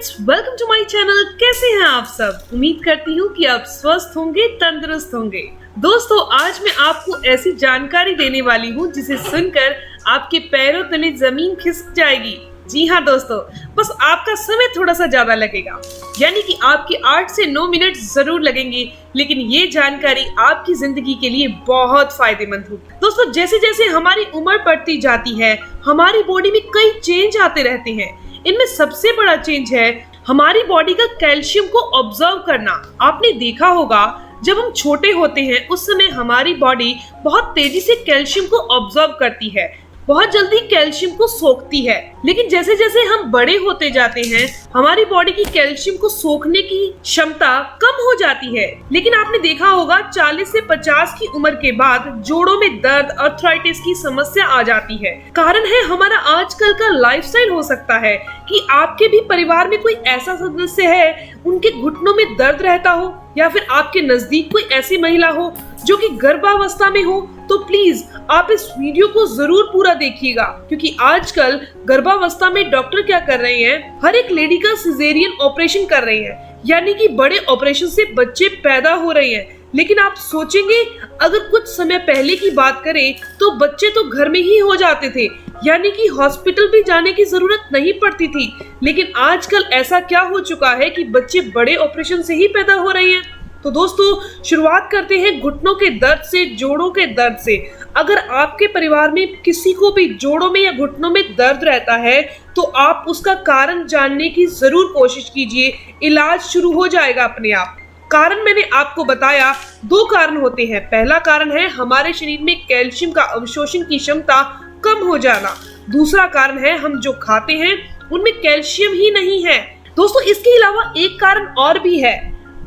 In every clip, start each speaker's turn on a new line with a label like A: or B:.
A: Friends, welcome to my channel. कैसे हैं आप सब? उम्मीद करती हूँ कि आप स्वस्थ होंगे, तंदुरुस्त होंगे। दोस्तों, आज मैं आपको ऐसी जानकारी देने वाली हूँ जिसे सुनकर आपके पैरों तले जमीन खिसक जाएगी। जी हाँ दोस्तों, बस आपका समय थोड़ा सा ज्यादा लगेगा, यानी कि आपके 8 से 9 मिनट जरूर लगेंगे, लेकिन ये जानकारी आपकी जिंदगी के लिए बहुत फायदेमंद होगी। दोस्तों, जैसे जैसे हमारी उम्र बढ़ती जाती है, हमारी बॉडी में कई चेंज आते रहते हैं। इनमें सबसे बड़ा चेंज है हमारी बॉडी का कैल्शियम को ऑब्जर्व करना। आपने देखा होगा, जब हम छोटे होते हैं उस समय हमारी बॉडी बहुत तेजी से कैल्शियम को ऑब्जर्व करती है, बहुत जल्दी कैल्शियम को सोखती है। लेकिन जैसे जैसे हम बड़े होते जाते हैं, हमारी बॉडी की कैल्शियम को सोखने की क्षमता कम हो जाती है। लेकिन आपने देखा होगा 40 से 50 की उम्र के बाद जोड़ों में दर्द, आर्थराइटिस की समस्या आ जाती है। कारण है हमारा आजकल का लाइफस्टाइल। हो सकता है कि आपके भी परिवार में कोई ऐसा सदस्य है उनके घुटनों में दर्द रहता हो, या फिर आपके नजदीक कोई ऐसी महिला हो जो कि गर्भावस्था में हो। तो प्लीज आप इस वीडियो को जरूर पूरा देखिएगा, क्योंकि आजकल गर्भावस्था में डॉक्टर क्या कर रहे हैं, हर एक लेडी का सिजेरियन ऑपरेशन कर रहे हैं, यानी कि बड़े ऑपरेशन से बच्चे पैदा हो रहे हैं। लेकिन आप सोचेंगे, अगर कुछ समय पहले की बात करें तो बच्चे तो घर में ही हो जाते थे, यानी कि हॉस्पिटल भी जाने की जरूरत नहीं पड़ती थी। लेकिन आजकल ऐसा क्या हो चुका है कि बच्चे बड़े ऑपरेशन से ही पैदा हो रहे हैं। तो दोस्तों, शुरुआत करते हैं घुटनों के दर्द से, जोड़ों के दर्द से। अगर आपके परिवार में किसी को भी जोड़ों में या घुटनों में दर्द रहता है तो आप उसका कारण जानने की जरूर कोशिश कीजिए। इलाज शुरू हो जाएगा अपने आप। कारण मैंने आपको बताया, 2 कारण होते हैं। पहला कारण है हमारे शरीर में कैल्शियम का अवशोषण की क्षमता कम हो जाना। दूसरा कारण है हम जो खाते हैं उनमें कैल्शियम ही नहीं है। दोस्तों, इसके अलावा एक कारण और भी है।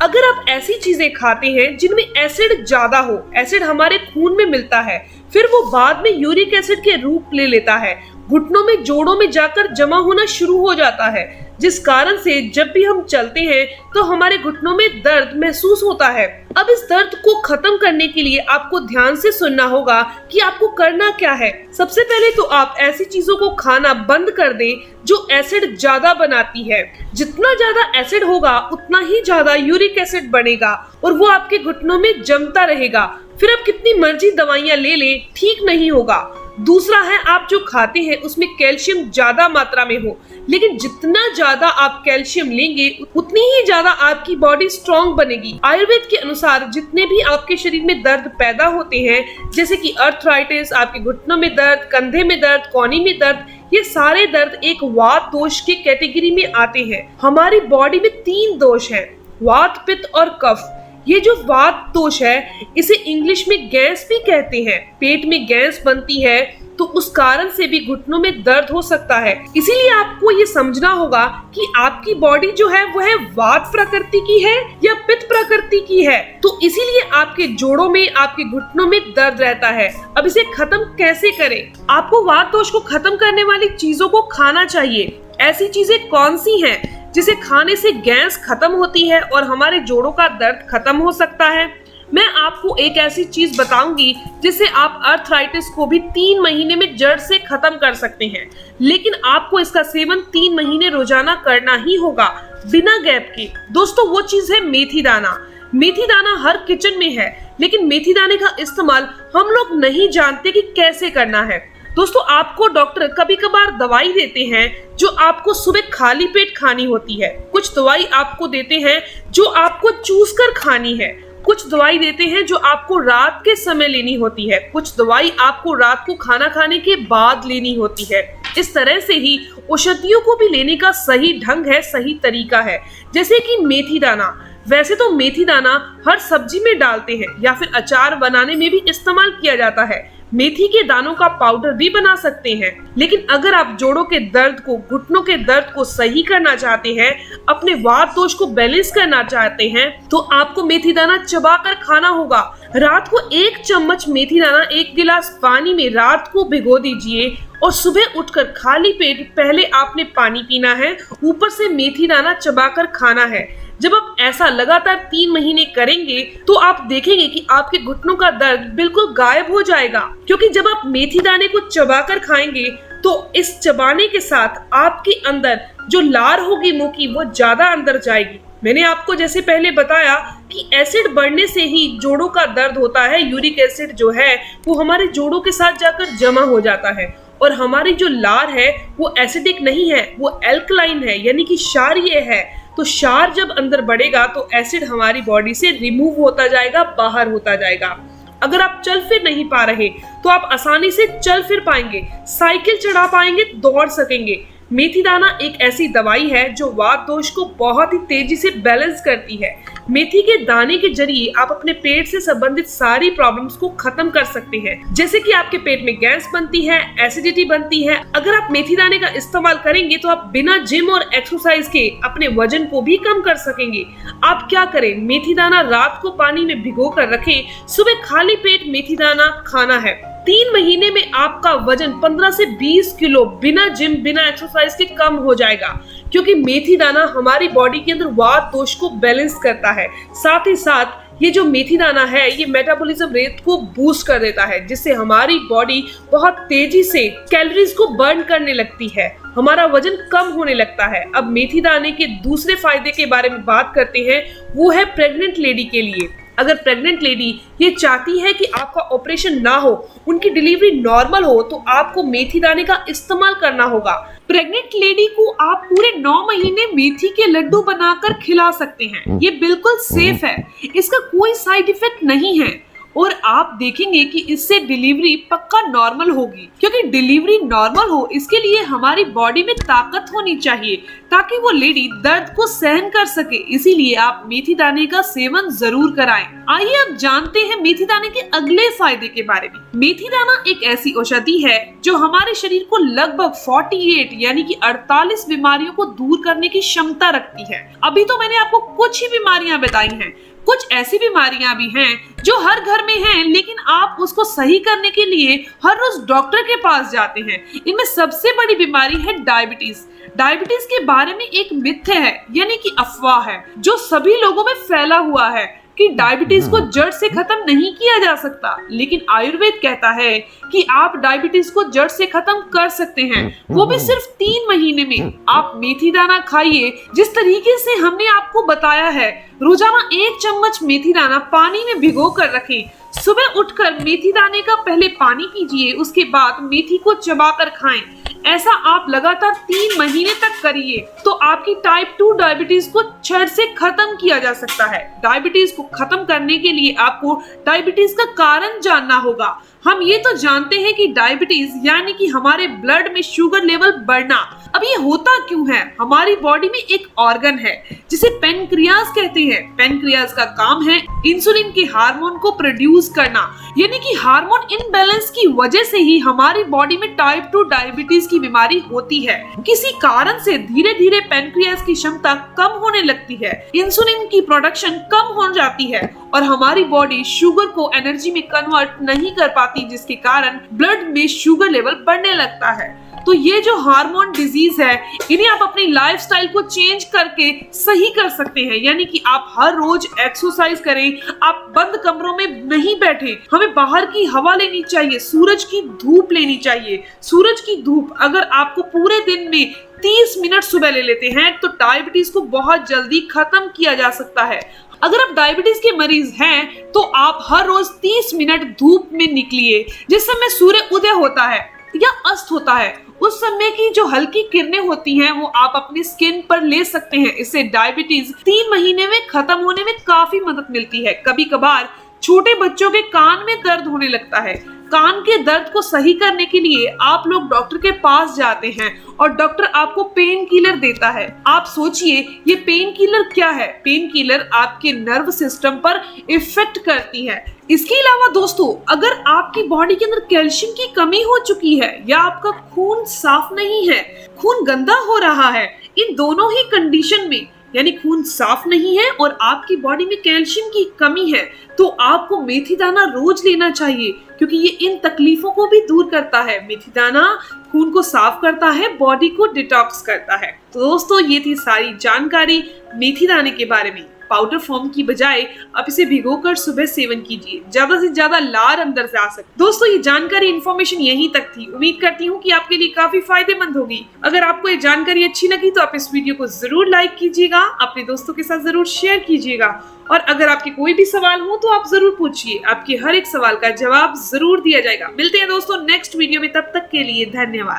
A: अगर आप ऐसी चीजें खाते हैं जिनमें एसिड ज्यादा हो, एसिड हमारे खून में मिलता है, फिर वो बाद में यूरिक एसिड के रूप ले लेता है, घुटनों में, जोड़ों में जाकर जमा होना शुरू हो जाता है, जिस कारण से जब भी हम चलते हैं तो हमारे घुटनों में दर्द महसूस होता है। अब इस दर्द को खत्म करने के लिए आपको ध्यान से सुनना होगा कि आपको करना क्या है। सबसे पहले तो आप ऐसी चीजों को खाना बंद कर दें जो एसिड ज्यादा बनाती है। जितना ज्यादा एसिड होगा उतना ही ज्यादा यूरिक एसिड बनेगा और वो आपके घुटनों में जमता रहेगा। फिर आप कितनी मर्जी दवाइयां ले लें, ठीक नहीं होगा। दूसरा है, आप जो खाते हैं उसमें कैल्शियम ज्यादा मात्रा में हो, लेकिन जितना ज्यादा आप कैल्शियम लेंगे उतनी ही ज्यादा आपकी बॉडी स्ट्रॉन्ग बनेगी। आयुर्वेद के अनुसार जितने भी आपके शरीर में दर्द पैदा होते हैं, जैसे कि आर्थराइटिस, आपके घुटनों में दर्द, कंधे में दर्द, कोहनी में दर्द, ये सारे दर्द एक वात दोष के कैटेगरी में आते हैं। हमारी बॉडी में 3 दोष हैं, वात, पित्त और कफ। ये जो वात दोष है इसे इंग्लिश में गैस भी कहते हैं। पेट में गैस बनती है तो उस कारण से भी घुटनों में दर्द हो सकता है। इसीलिए आपको ये समझना होगा कि आपकी बॉडी जो है वो है वात प्रकृति की है या पित्त प्रकृति की है। तो इसीलिए आपके जोड़ों में, आपके घुटनों में दर्द रहता है। अब इसे खत्म कैसे करें? आपको वात दोष को खत्म करने वाली चीजों को खाना चाहिए। ऐसी चीजें कौन सी हैं जिसे खाने से गैस खत्म होती है और हमारे जोड़ों का दर्द खत्म हो सकता है? मैं आपको एक ऐसी चीज बताऊंगी जिससे आप आर्थराइटिस को भी 3 महीने में जड़ से खत्म कर सकते हैं। लेकिन आपको इसका सेवन 3 महीने रोजाना करना ही होगा, बिना गैप के। दोस्तों, वो चीज है मेथी दाना। मेथी दाना हर किचन में है, लेकिन मेथी दाने का इस्तेमाल हम लोग नहीं जानते कि कैसे करना है। दोस्तों, आपको डॉक्टर कभी कभार दवाई देते हैं जो आपको सुबह खाली पेट खानी होती है। कुछ दवाई आपको देते हैं जो आपको चूस कर खानी है। कुछ दवाई देते हैं जो आपको रात के समय लेनी होती है। कुछ दवाई आपको रात को खाना खाने के बाद लेनी होती है। इस तरह से ही औषधियों को भी लेने का सही ढंग है, सही तरीका है। जैसे कि मेथी दाना। वैसे तो मेथी दाना हर सब्जी में डालते हैं या फिर अचार बनाने में भी इस्तेमाल किया जाता है। मेथी के दानों का पाउडर भी बना सकते हैं। लेकिन अगर आप जोड़ों के दर्द को, घुटनों के दर्द को सही करना चाहते हैं, अपने वात दोष को बैलेंस करना चाहते हैं, तो आपको मेथी दाना चबाकर खाना होगा। रात को 1 चम्मच मेथी दाना 1 गिलास पानी में रात को भिगो दीजिए और सुबह उठकर खाली पेट पहले आपने पानी पीना है, ऊपर से मेथी दाना चबाकर खाना है। जब आप ऐसा लगातार 3 महीने करेंगे तो आप देखेंगे कि आपके घुटनों का दर्द बिल्कुल गायब हो जाएगा, क्योंकि जब आप मेथी दाने को चबाकर खाएंगे तो इस चबाने के साथ आपके अंदर जो लार होगी मुंह की वो ज्यादा अंदर जाएगी। मैंने आपको जैसे पहले बताया कि एसिड बढ़ने से ही जोड़ों का दर्द होता है। यूरिक एसिड जो है वो हमारे जोड़ों के साथ जाकर जमा हो जाता है और हमारी जो लार है वो एसिडिक नहीं है, वो एल्कलाइन है, यानी कि क्षारीय है। तो क्षार जब अंदर बढ़ेगा तो एसिड हमारी बॉडी से रिमूव होता जाएगा, बाहर होता जाएगा। अगर आप चल फिर नहीं पा रहे तो आप आसानी से चल फिर पाएंगे, साइकिल चढ़ा पाएंगे, दौड़ सकेंगे। मेथी दाना एक ऐसी दवाई है जो वात दोष को बहुत ही तेजी से बैलेंस करती है। मेथी के दाने के जरिए आप अपने पेट से संबंधित सारी प्रॉब्लम्स को खत्म कर सकते हैं, जैसे कि आपके पेट में गैस बनती है, एसिडिटी बनती है। अगर आप मेथी दाने का इस्तेमाल करेंगे तो आप बिना जिम और एक्सरसाइज के अपने वजन को भी कम कर सकेंगे। आप क्या करें, मेथी दाना रात को पानी में भिगो कर रखें, सुबह खाली पेट मेथी दाना खाना है। 3 महीने में आपका वजन 15 से 20 किलो बिना जिम बिना एक्सरसाइज के कम हो जाएगा, क्योंकि मेथी दाना हमारी बॉडी के अंदर वात दोष को बैलेंस करता है। साथ ही साथ ये जो मेथी दाना है ये मेटाबॉलिज्म रेट को बूस्ट कर देता है, जिससे हमारी बॉडी बहुत तेजी से कैलोरीज को बर्न करने लगती है, हमारा वजन कम होने लगता है। अब मेथी दाने के दूसरे फायदे के बारे में बात करते हैं, वो है प्रेग्नेंट लेडी के लिए। अगर प्रेग्नेंट लेडी ये चाहती है कि आपका ऑपरेशन ना हो, उनकी डिलीवरी नॉर्मल हो, तो आपको मेथी दाने का इस्तेमाल करना होगा। प्रेग्नेंट लेडी को आप पूरे 9 महीने मेथी के लड्डू बनाकर खिला सकते हैं। ये बिल्कुल सेफ है, इसका कोई साइड इफेक्ट नहीं है और आप देखेंगे कि इससे डिलीवरी पक्का नॉर्मल होगी। क्योंकि डिलीवरी नॉर्मल हो इसके लिए हमारी बॉडी में ताकत होनी चाहिए ताकि वो लेडी दर्द को सहन कर सके। इसीलिए आप मेथी दाने का सेवन जरूर कराएं। आइए अब जानते हैं मेथी दाने के अगले फायदे के बारे में। मेथी दाना एक ऐसी औषधि है जो हमारे शरीर को लगभग 48 यानी कि 48 बीमारियों को दूर करने की क्षमता रखती है। अभी तो मैंने आपको कुछ ही बीमारियां बताई हैं, कुछ ऐसी बीमारियां भी हैं जो हर घर में हैं, लेकिन आप उसको सही करने के लिए हर रोज डॉक्टर के पास जाते हैं। इनमें सबसे बड़ी बीमारी है डायबिटीज। डायबिटीज के बारे में एक मिथ है, यानी कि अफवाह है, जो सभी लोगों में फैला हुआ है कि डायबिटीज को जड़ से खत्म नहीं किया जा सकता। लेकिन आयुर्वेद कहता है कि आप डायबिटीज को जड़ से खत्म कर सकते हैं, वो भी सिर्फ 3 महीने में। आप मेथी दाना खाइए जिस तरीके से हमने आपको बताया है। रोजाना 1 चम्मच मेथी दाना पानी में भिगो कर रखें। सुबह उठकर मेथी दाने का पहले पानी पीजिए, उसके बाद मेथी को चबाकर खाएं। ऐसा आप लगातार 3 महीने तक करिए तो आपकी टाइप 2 डायबिटीज को जड़ से खत्म किया जा सकता है। डायबिटीज को खत्म करने के लिए आपको डायबिटीज का कारण जानना होगा। हम ये तो जानते हैं कि डायबिटीज यानी कि हमारे ब्लड में शुगर लेवल बढ़ना। अब ये होता क्यों है? हमारी बॉडी में एक ऑर्गन है जिसे पेनक्रियाज कहते हैं। पेनक्रियाज का काम है इंसुलिन के हार्मोन को प्रोड्यूस करना, यानी कि हार्मोन इनबैलेंस की वजह से ही हमारी बॉडी में टाइप 2 डायबिटीज की बीमारी होती है। किसी कारण से धीरे धीरे पेनक्रियाज की क्षमता कम होने लगती है, इंसुलिन की प्रोडक्शन कम हो जाती है और हमारी बॉडी शुगर को एनर्जी में कन्वर्ट नहीं कर पाती, जिसके कारण ब्लड में शुगर लेवल बढ़ने लगता है। तो ये जो हार्मोन डिजीज है, इन्हें आप अपनी लाइफस्टाइल को चेंज करके सही कर सकते हैं। यानी कि आप हर रोज एक्सरसाइज करें, आप बंद कमरों में नहीं बैठे, हमें बाहर की हवा लेनी चाहिए, सूरज की धूप लेनी चाहिए। सूरज की धूप अगर आपको पूरे दिन में 30 मिनट सुबह ले लेते हैं तो डायबिटीज को बहुत जल्दी खत्म किया जा सकता है। अगर आप डायबिटीज के मरीज हैं तो आप हर रोज 30 मिनट धूप में निकलिए। जिस समय सूर्य उदय होता है या अस्त होता है, उस समय की जो हल्की किरणें होती हैं वो आप अपनी स्किन पर ले सकते हैं। इससे डायबिटीज 3 महीने में खत्म होने में काफी मदद मिलती है। कभी कभार छोटे बच्चों के कान में दर्द होने लगता है। कान के दर्द को सही करने के लिए आप लोग डॉक्टर के पास जाते हैं और डॉक्टर आपको पेन किलर देता है। आप सोचिए ये पेन किलर क्या है? पेन किलर आपके नर्व सिस्टम पर इफेक्ट करती है। इसके अलावा दोस्तों, अगर आपकी बॉडी के अंदर कैल्शियम की कमी हो चुकी है या आपका खून साफ नहीं है, खून गंदा हो रहा है, इन दोनों ही कंडीशन में यानी खून साफ नहीं है और आपकी बॉडी में कैल्शियम की कमी है, तो आपको मेथी दाना रोज लेना चाहिए, क्योंकि ये इन तकलीफों को भी दूर करता है। मेथी दाना खून को साफ करता है, बॉडी को डिटॉक्स करता है। तो दोस्तों, ये थी सारी जानकारी मेथी दाने के बारे में। पाउडर फॉर्म की बजाय आप इसे भिगोकर सुबह सेवन कीजिए, ज्यादा से ज्यादा लार अंदर से आ सके। दोस्तों ये जानकारी इन्फॉर्मेशन यहीं तक थी। उम्मीद करती हूँ कि आपके लिए काफी फायदेमंद होगी। अगर आपको ये जानकारी अच्छी लगी तो आप इस वीडियो को जरूर लाइक कीजिएगा, अपने दोस्तों के साथ जरूर शेयर कीजिएगा और अगर आपके कोई भी सवाल हो तो आप जरूर पूछिए, आपके हर एक सवाल का जवाब जरूर दिया जाएगा। मिलते हैं दोस्तों नेक्स्ट वीडियो में, तब तक के लिए धन्यवाद।